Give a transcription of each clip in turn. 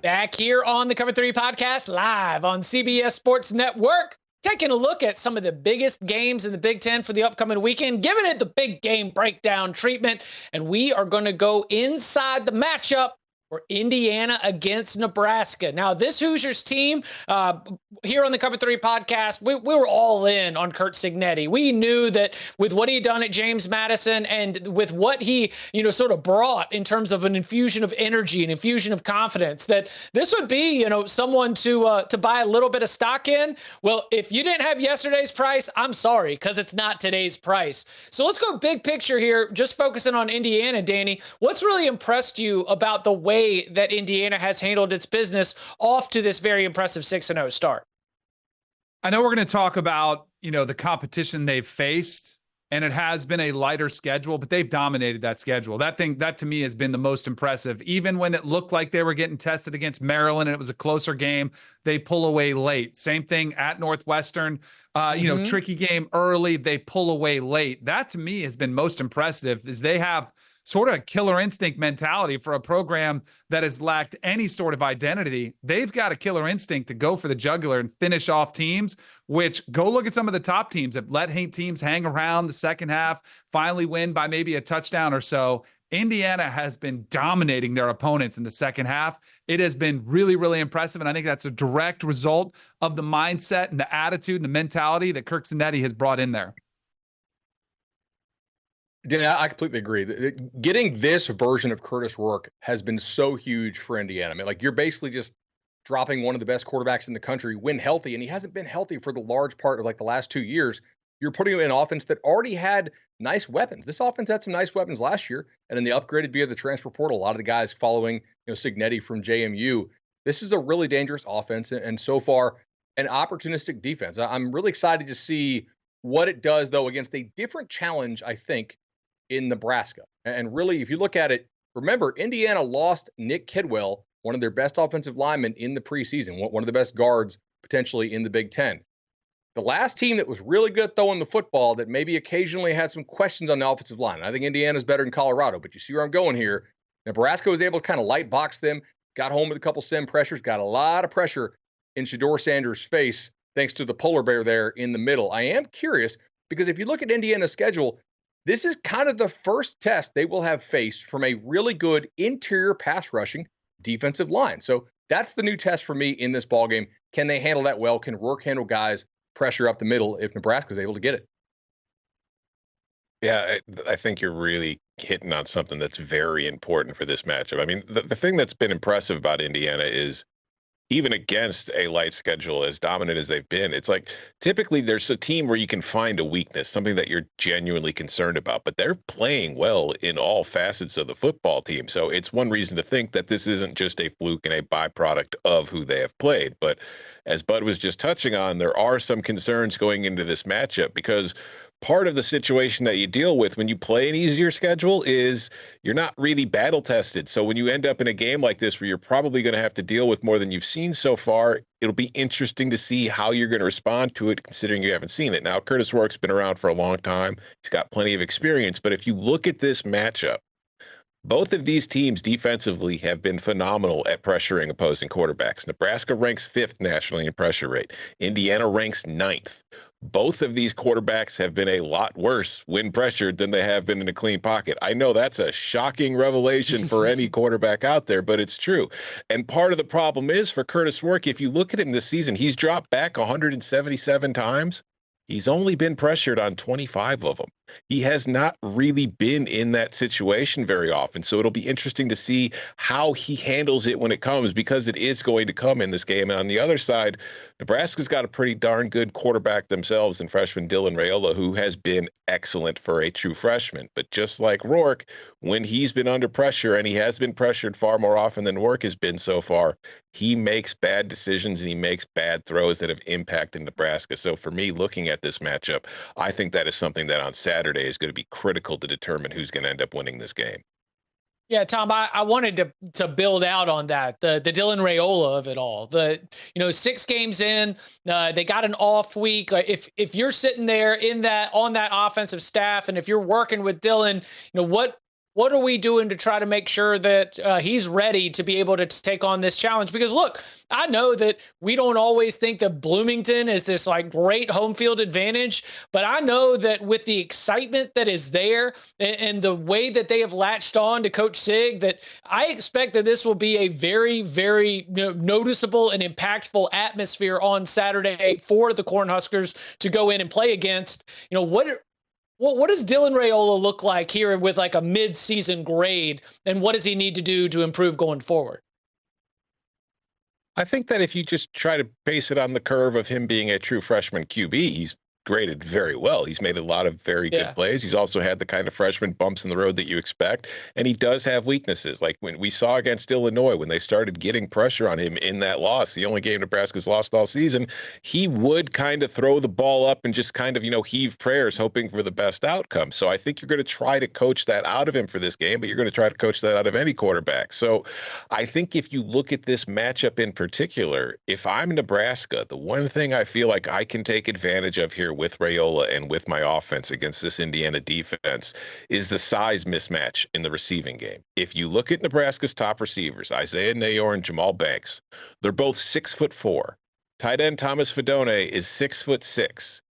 Back here on the Cover 3 podcast, live on CBS Sports Network, taking a look at some of the biggest games in the Big Ten for the upcoming weekend, giving it the big game breakdown treatment. And we are going to go inside the matchup for Indiana against Nebraska. Now, this Hoosiers team here on the Cover 3 podcast, we were all in on Curt Cignetti. We knew that with what he had done at James Madison and with what he, sort of brought in terms of an infusion of energy, an infusion of confidence, that this would be, someone to buy a little bit of stock in. Well, if you didn't have yesterday's price, I'm sorry, because it's not today's price. So let's go big picture here, just focusing on Indiana, Danny. What's really impressed you about the way that Indiana has handled its business off to this very impressive 6-0 start? I know we're going to talk about, the competition they've faced, and it has been a lighter schedule, but they've dominated that schedule. That to me has been the most impressive. Even when it looked like they were getting tested against Maryland and it was a closer game, they pull away late. Same thing at Northwestern, tricky game early, they pull away late. That to me has been most impressive, is they have sort of a killer instinct mentality for a program that has lacked any sort of identity. They've got a killer instinct to go for the jugular and finish off teams, which go look at some of the top teams that let teams hang around the second half, finally win by maybe a touchdown or so. Indiana has been dominating their opponents in the second half. It has been really, really impressive, and I think that's a direct result of the mindset and the attitude and the mentality that Curt Cignetti has brought in there. Dan, I completely agree. Getting this version of Curtis Rourke has been so huge for Indiana. I mean, you're basically just dropping one of the best quarterbacks in the country when healthy, and he hasn't been healthy for the large part of the last 2 years. You're putting him in an offense that already had nice weapons. This offense had some nice weapons last year, and then they upgraded via the transfer portal. A lot of the guys following, Cignetti from JMU. This is a really dangerous offense, and so far, an opportunistic defense. I'm really excited to see what it does, though, against a different challenge, I think, in Nebraska. And really, if you look at it, remember, Indiana lost Nick Kidwell, one of their best offensive linemen in the preseason, one of the best guards potentially in the Big Ten. The last team that was really good throwing the football that maybe occasionally had some questions on the offensive line. I think Indiana's better than Colorado, but you see where I'm going here. Nebraska was able to kind of light box them, got home with a couple sim pressures, got a lot of pressure in Shedeur Sanders' face thanks to the polar bear there in the middle. I am curious because if you look at Indiana's schedule, this is kind of the first test they will have faced from a really good interior pass rushing defensive line. So that's the new test for me in this ballgame. Can they handle that well? Can Rourke handle guys pressure up the middle if Nebraska's able to get it? Yeah, I think you're really hitting on something that's very important for this matchup. I mean, the thing that's been impressive about Indiana is even against a light schedule, as dominant as they've been, it's typically there's a team where you can find a weakness, something that you're genuinely concerned about, but they're playing well in all facets of the football team. So it's one reason to think that this isn't just a fluke and a byproduct of who they have played. But as Bud was just touching on, there are some concerns going into this matchup because part of the situation that you deal with when you play an easier schedule is you're not really battle tested. So when you end up in a game like this where you're probably going to have to deal with more than you've seen so far, it'll be interesting to see how you're going to respond to it, considering you haven't seen it. Now, Curtis Rourke's been around for a long time. He's got plenty of experience. But if you look at this matchup, both of these teams defensively have been phenomenal at pressuring opposing quarterbacks. Nebraska ranks 5th nationally in pressure rate. Indiana ranks 9th. Both of these quarterbacks have been a lot worse when pressured than they have been in a clean pocket. I know that's a shocking revelation for any quarterback out there, but it's true. And part of the problem is for Curtis Rourke, if you look at him this season, he's dropped back 177 times. He's only been pressured on 25 of them. He has not really been in that situation very often. So it'll be interesting to see how he handles it when it comes, because it is going to come in this game. And on the other side, Nebraska's got a pretty darn good quarterback themselves in freshman Dylan Raiola, who has been excellent for a true freshman. But just like Rourke, when he's been under pressure, and he has been pressured far more often than Rourke has been so far, he makes bad decisions and he makes bad throws that have impacted Nebraska. So for me, looking at this matchup, I think that is something that on Saturday is going to be critical to determine who's going to end up winning this game. Yeah, Tom, I wanted to build out on that, the Dylan Raiola of it all. 6 games in, they got an off week. If you're sitting there on that offensive staff, and if you're working with Dylan, what what are we doing to try to make sure that he's ready to be able to take on this challenge? Because look, I know that we don't always think that Bloomington is this like great home field advantage, but I know that with the excitement that is there and the way that they have latched on to Coach Sig, that I expect that this will be a very, very noticeable and impactful atmosphere on Saturday for the Cornhuskers to go in and play against. What does Dylan Raiola look like here with like a mid-season grade, and what does he need to do to improve going forward? I think that if you just try to base it on the curve of him being a true freshman QB, he's graded very well. He's made a lot of very good plays. He's also had the kind of freshman bumps in the road that you expect. And he does have weaknesses. Like when we saw against Illinois, when they started getting pressure on him in that loss, the only game Nebraska's lost all season, he would kind of throw the ball up and just kind of, heave prayers, hoping for the best outcome. So I think you're going to try to coach that out of him for this game, but you're going to try to coach that out of any quarterback. So I think if you look at this matchup in particular, if I'm Nebraska, the one thing I feel like I can take advantage of here with Raiola and with my offense against this Indiana defense is the size mismatch in the receiving game. If you look at Nebraska's top receivers, Isaiah Nayor and Jamal Banks, they're both 6'4". Tight end Thomas Fidone is 6'6".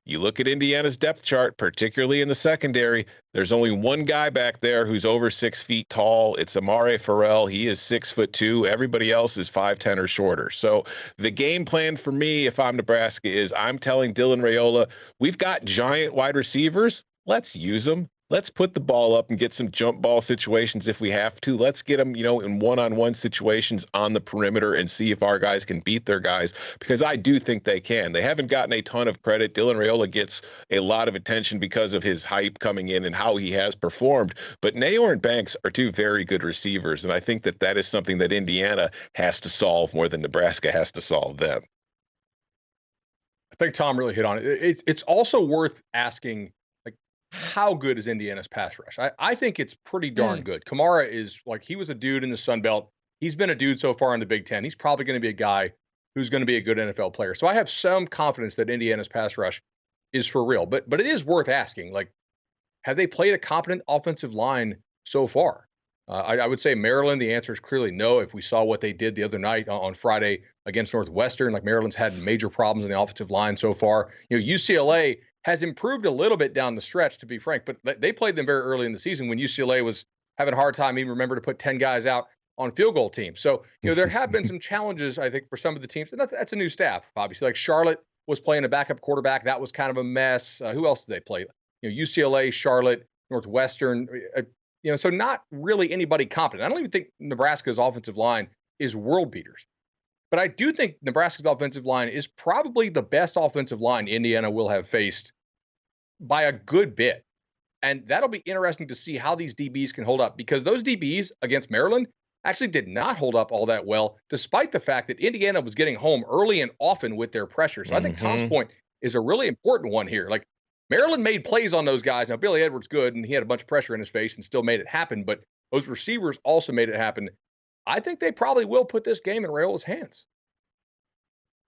You look at Indiana's depth chart, particularly in the secondary, there's only one guy back there who's over 6 feet tall. It's Amare Farrell. He is 6'2". Everybody else is 5'10" or shorter. So the game plan for me, if I'm Nebraska, is I'm telling Dylan Raiola, we've got giant wide receivers. Let's use them. Let's put the ball up and get some jump ball situations if we have to. Let's get them, in one-on-one situations on the perimeter and see if our guys can beat their guys, because I do think they can. They haven't gotten a ton of credit. Dylan Raiola gets a lot of attention because of his hype coming in and how he has performed. But Nayor and Banks are two very good receivers, and I think that that is something that Indiana has to solve more than Nebraska has to solve them. I think Tom really hit on it. It's also worth asking, how good is Indiana's pass rush? I think it's pretty darn good. Kamara is he was a dude in the Sun Belt. He's been a dude so far in the Big Ten. He's probably going to be a guy who's going to be a good NFL player. So I have some confidence that Indiana's pass rush is for real. But it is worth asking, have they played a competent offensive line so far? I would say Maryland, the answer is clearly no. If we saw what they did the other night on Friday against Northwestern, Maryland's had major problems in the offensive line so far. UCLA has improved a little bit down the stretch, to be frank, but they played them very early in the season when UCLA was having a hard time even remember to put 10 guys out on field goal teams. So, there have been some challenges, I think, for some of the teams. And that's a new staff, obviously. Charlotte was playing a backup quarterback. That was kind of a mess. Who else did they play? UCLA, Charlotte, Northwestern. So not really anybody competent. I don't even think Nebraska's offensive line is world beaters. But I do think Nebraska's offensive line is probably the best offensive line Indiana will have faced by a good bit. And that'll be interesting to see how these DBs can hold up, because those DBs against Maryland actually did not hold up all that well, despite the fact that Indiana was getting home early and often with their pressure. So I think Tom's point is a really important one here. Maryland made plays on those guys. Now, Billy Edwards good, and he had a bunch of pressure in his face and still made it happen. But those receivers also made it happen. I think they probably will put this game in Raiola's hands.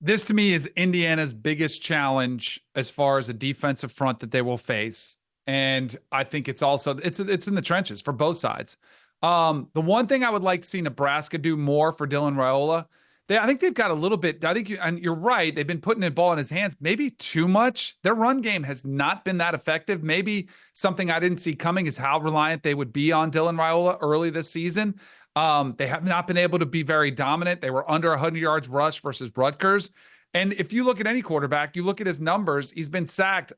This, to me, is Indiana's biggest challenge as far as a defensive front that they will face. And I think it's also, it's in the trenches for both sides. The one thing I would like to see Nebraska do more for Dylan Raiola, I think they've got a little bit, and you're right, they've been putting the ball in his hands maybe too much. Their run game has not been that effective. Maybe something I didn't see coming is how reliant they would be on Dylan Raiola early this season. They have not been able to be very dominant. They were under 100 yards rush versus Rutgers. And if you look at any quarterback, you look at his numbers, he's been sacked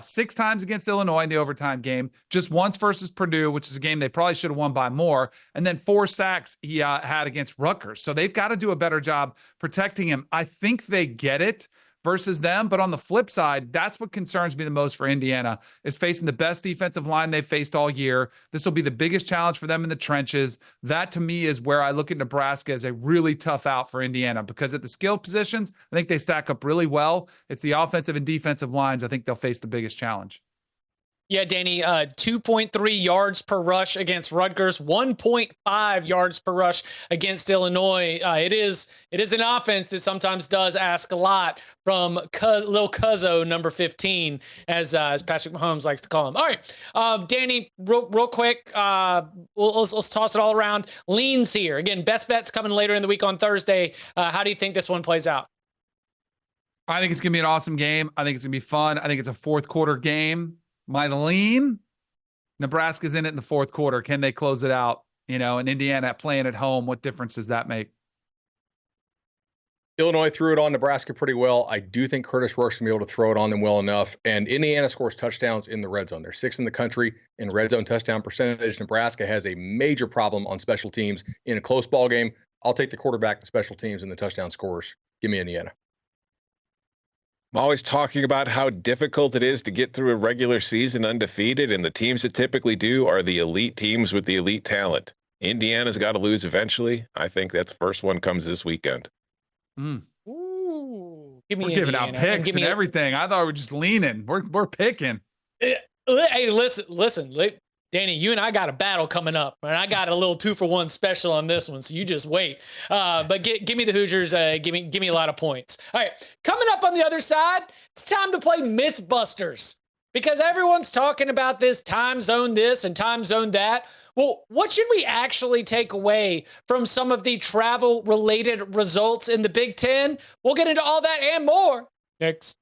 6 times against Illinois in the overtime game, just once versus Purdue, which is a game they probably should have won by more, and then 4 sacks he had against Rutgers. So they've got to do a better job protecting him. I think they get it versus them, but on the flip side, that's what concerns me the most for Indiana, is facing the best defensive line they've faced all year. This will be the biggest challenge for them in the trenches. That, to me, is where I look at Nebraska as a really tough out for Indiana, because at the skill positions, I think they stack up really well. It's the offensive and defensive lines I think they'll face the biggest challenge. Yeah, Danny, 2.3 yards per rush against Rutgers, 1.5 yards per rush against Illinois. It is an offense that sometimes does ask a lot from Lil Cuzzo, number 15, as Patrick Mahomes likes to call him. All right, Danny, real quick, let's toss it all around. Leans here. Again, best bets coming later in the week on Thursday. How do you think this one plays out? I think it's going to be an awesome game. I think it's going to be fun. I think it's a fourth quarter game. My lean, Nebraska's in it in the fourth quarter. Can they close it out? And Indiana playing at home, what difference does that make? Illinois threw it on Nebraska pretty well. I do think Curtis Rourke's going to be able to throw it on them well enough. And Indiana scores touchdowns in the red zone. They're 6th in the country in red zone touchdown percentage. Nebraska has a major problem on special teams in a close ball game. I'll take the quarterback, the special teams, and the touchdown scores. Give me Indiana. I'm always talking about how difficult it is to get through a regular season undefeated, and the teams that typically do are the elite teams with the elite talent. Indiana's got to lose eventually. I think that's the first one comes this weekend. Ooh, we're giving out picks and everything. I thought we were just leaning. We're picking. Hey, listen, Danny, you and I got a battle coming up, and I got a little 2-for-1 special on this one, so you just wait. But give me the Hoosiers. Give me a lot of points. All right, coming up on the other side, it's time to play Mythbusters, because everyone's talking about this time zone this and time zone that. Well, what should we actually take away from some of the travel-related results in the Big Ten? We'll get into all that and more next.